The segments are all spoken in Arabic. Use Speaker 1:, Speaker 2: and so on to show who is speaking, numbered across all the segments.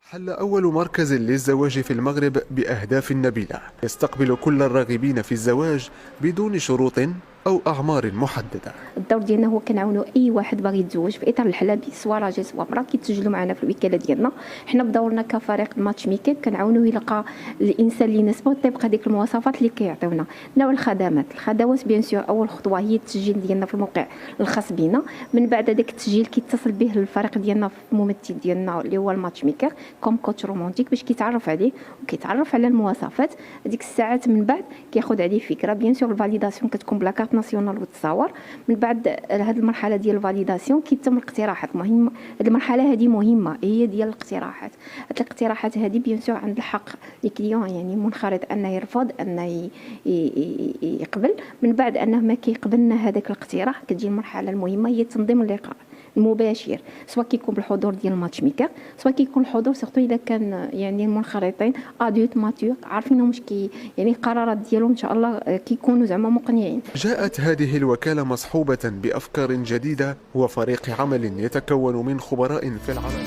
Speaker 1: حل أول مركز للزواج في المغرب بأهداف نبيلة يستقبل كل الراغبين في الزواج بدون شروط أو أعمار محددة.
Speaker 2: الدور ديالنا هو كنعاونوا اي واحد باغي يتزوج في اطار الحلبي، سواء راجل سواء مرا، كيتسجلوا معنا في الوكاله ديالنا. حنا بدورنا كفريق الماتش ميكر كنعاونوه يلقى الانسان اللي يناسبه طبق هذيك المواصفات اللي كيعطيونا. نوع الخدمات بيان سور اول خطوه هي التسجيل ديالنا في الموقع الخاص بنا. من بعد هذاك التسجيل كيتصل به الفريق ديالنا في الممثل ديالنا اللي هو الماتش ميكر كوم كوتش رومانتيك باش كيتعرف عليه وكيتعرف على المواصفات. هذيك الساعات من بعد كياخذ عليه فكره. بيان سور الفاليداسيون كتكون بلا كارت ناسيونال وتصاور. من بعد هذه المرحله ديال الفاليداسيون كيتم الاقتراحات. مهم هذه المرحله هذه مهمه، هي ديال الاقتراحات. هذه الاقتراحات هذه بيان سور عند الحق الكليون يعني منخرط انه يرفض انه يقبل. من بعد انه ما كيقبلنا هذاك الاقتراح كتجي المرحله المهمه هي تنظيم اللقاء المباشر، سواء كيكون بالحضور ديال الماتش ميكر، سواء كيكون الحضور سورتو اذا كان يعني المنخرطين ادولت ماتور عارفين واش يعني القرارات ديالهم ان شاء الله كيكونوا زعما مقنعين.
Speaker 1: جاءت هذه الوكالة مصحوبة بأفكار جديدة وفريق عمل يتكون من خبراء في العرب.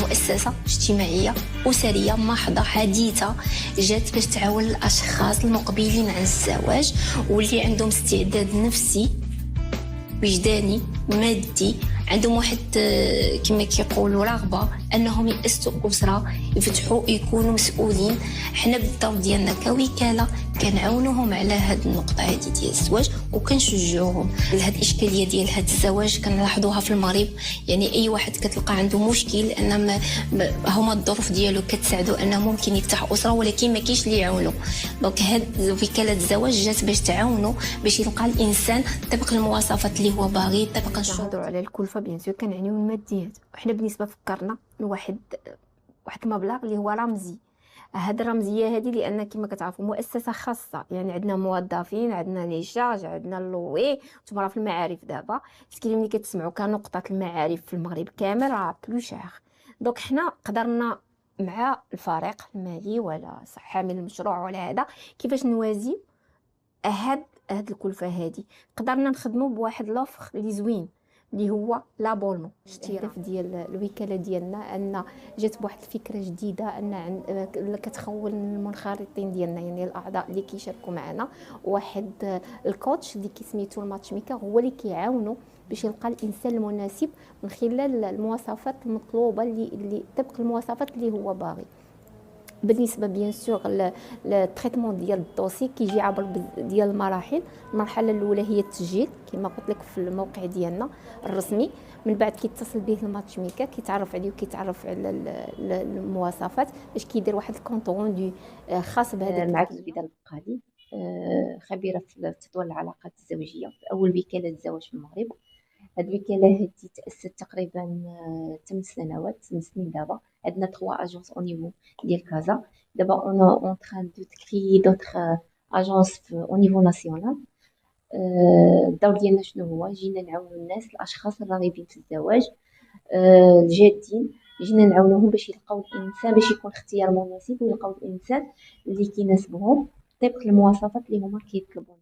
Speaker 3: مؤسسة اجتماعية أسرية محضة حديثة جات باش تعاون الأشخاص المقبلين على الزواج واللي عندهم استعداد نفسي وجداني مادي، عندهم واحد كما كيقولوا رغبه انهم ياسسوا اسره يفتحوا يكونوا مسؤولين. حنا بالدور ديالنا كوكاله كنعاونوهم على هاد النقطه هذه ديال الزواج وكنشجعوهم. هاد الاشكاليه ديال هاد الزواج كنلاحظوها في المغرب، يعني اي واحد كتلقى عنده مشكل ان هما الظروف ديالو كتساعدو انه ممكن يفتح اسره ولكن ما كاينش اللي يعاونو. دونك هاد وكاله الزواج جات باش تعاونو باش يلقى الانسان طبق المواصفات اللي هو باغي طبق الشروط.
Speaker 2: نهضروا على الكلفه بيان سور كنعنيو الماديات. وحنا بالنسبه فكرنا لواحد المبلغ اللي هو رمزي. هاد الرمزيه هذه لان كما كتعرفوا مؤسسه خاصه، يعني عندنا موظفين، عندنا لي شارج، عندنا اللوي. نتوما في المعارف دابا مسكين ملي كتسمعوا كنقطه المعارف في المغرب كامل راه بلو شير. دونك حنا قدرنا مع الفريق المالي ولا حامل المشروع ولا هذا كيفاش نوازي هاد الكلفه هذه. قدرنا نخدموا بواحد لوفر اللي زوين اللي هو لابولمون. الهدف ديال الوكاله ديالنا ان جات بواحد الفكره جديده ان كتخول المنخرطين ديالنا يعني الاعضاء اللي كيشاركوا معنا واحد الكوتش اللي كيسميتو الماتش ميكر هو اللي كيعاونوا باش يلقى الانسان المناسب من خلال المواصفات المطلوبه اللي طبق المواصفات اللي هو باغي. بالنسبه بيان سور للتريتمون ديال الدوسي كيجي عبر ديال المراحل. المرحله الاولى هي التسجيل كما قلت لك في الموقع ديالنا الرسمي. من بعد كيتصل به الماتش ميكر كيتعرف عليه وكيتعرف على المواصفات باش كيدير واحد الكونط روندو خاص بهذا.
Speaker 4: معك زبيده البقالي، خبيره في تطوير العلاقات الزوجيه في اول وكاله زواج في المغرب. هاد الوكاله هادي تاسست تقريبا 8 سنوات 8 سنين. دابا عندنا 3 اجونس او نيفو ديال كازا. دابا اون تران دو تكري دوطخ اجونس او نيفو ناسيونال. الدور ديالنا شنو هو؟ جينا نعاونوا الناس الاشخاص الراغبين في الزواج الجادين. جينا نعاونوهم باش يلقاو الانسان باش يكون اختيار مناسب ويلقاو الانسان اللي كيناسبهم طبق المواصفات اللي هما كيطلبوا.